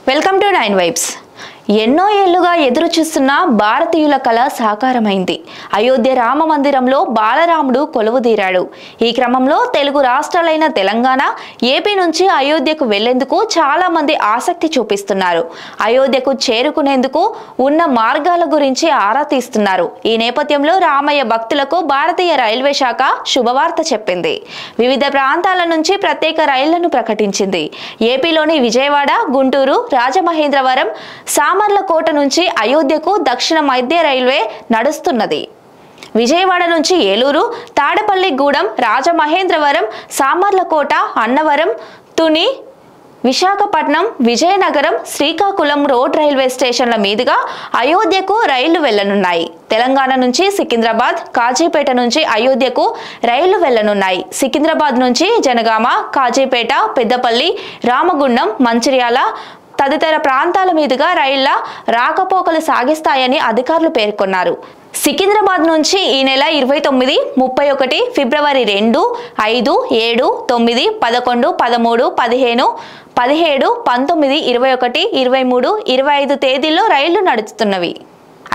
Welcome to 9 vibes. ఎన్నో ఏళ్లుగా ఎదురు చూస్తున్న భారతీయుల కళ సాకారమైంది. అయోధ్య రామ మందిరంలో బాలరాముడు కొలువుదీరాడు. ఈ క్రమంలో తెలుగు రాష్ట్రాలైన తెలంగాణ, ఏపీ నుంచి అయోధ్యకు వెళ్లేందుకు చాలా మంది ఆసక్తి చూపిస్తున్నారు. అయోధ్యకు చేరుకునేందుకు ఉన్న మార్గాల గురించి ఆరా తీస్తున్నారు. ఈ నేపథ్యంలో రామయ్య భక్తులకు భారతీయ రైల్వే శాఖ శుభవార్త చెప్పింది. వివిధ ప్రాంతాల నుంచి ప్రత్యేక రైళ్లను ప్రకటించింది. ఏపీలోని విజయవాడ, గుంటూరు, రాజమహేంద్రవరం, సామర్లకోట నుంచి అయోధ్యకు దక్షిణ మధ్య రైల్వే నడుస్తున్నది. విజయవాడ నుంచి ఏలూరు, తాడపల్లిగూడెం, రాజమహేంద్రవరం, సామర్లకోట, అన్నవరం, తుని, విశాఖపట్నం, విజయనగరం, శ్రీకాకుళం రోడ్ రైల్వే స్టేషన్ల మీదుగా అయోధ్యకు రైళ్లు వెళ్లనున్నాయి. తెలంగాణ నుంచి సికింద్రాబాద్, కాజీపేట నుంచి అయోధ్యకు రైళ్లు వెళ్లనున్నాయి. సికింద్రాబాద్ నుంచి జనగామ, కాజీపేట, పెద్దపల్లి, రామగుండం, మంచిర్యాల తదితర ప్రాంతాల మీదుగా రైళ్ల రాకపోకలు సాగిస్తాయని అధికారులు పేర్కొన్నారు. సికింద్రాబాద్ నుంచి ఈ నెల 29, 31, ఫిబ్రవరి 2, 5, 7, 9, 11, 13, 15, 17, 19, 21, 23, 25 తేదీల్లో రైళ్లు నడుస్తున్నవి.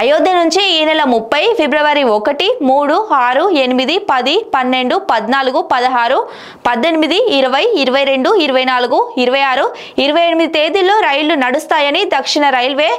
అయోధ్య నుంచి ఈ నెల 30, ఫిబ్రవరి 1, 3, 6, 8, 10, 12, 14, 16, 18, 20, 22, 24, 26, 28 తేదీల్లో రైళ్లు నడుస్తాయని దక్షిణ రైల్వే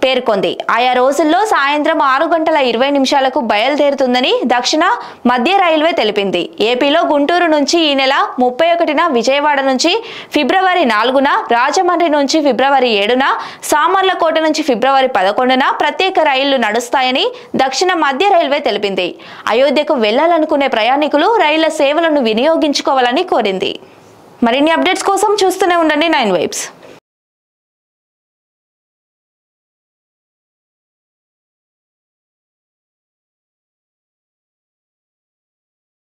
పేర్కొంది. ఆయా రోజుల్లో సాయంత్రం 6 గంటల 20 నిమిషాలకు బయలుదేరుతుందని దక్షిణ మధ్య రైల్వే తెలిపింది. ఏపీలో గుంటూరు నుంచి ఈ నెల 31న, విజయవాడ నుంచి ఫిబ్రవరి 4న, రాజమండ్రి నుంచి ఫిబ్రవరి 7న, సామర్లకోట నుంచి ఫిబ్రవరి 11న ప్రత్యేక రైళ్లు నడుస్తాయని దక్షిణ మధ్య రైల్వే తెలిపింది. అయోధ్యకు వెళ్లాలనుకునే ప్రయాణికులు రైళ్ల సేవలను వినియోగించుకోవాలని కోరింది. మరిన్ని అప్డేట్స్ కోసం చూస్తూనే ఉండండి 9 వైబ్స్.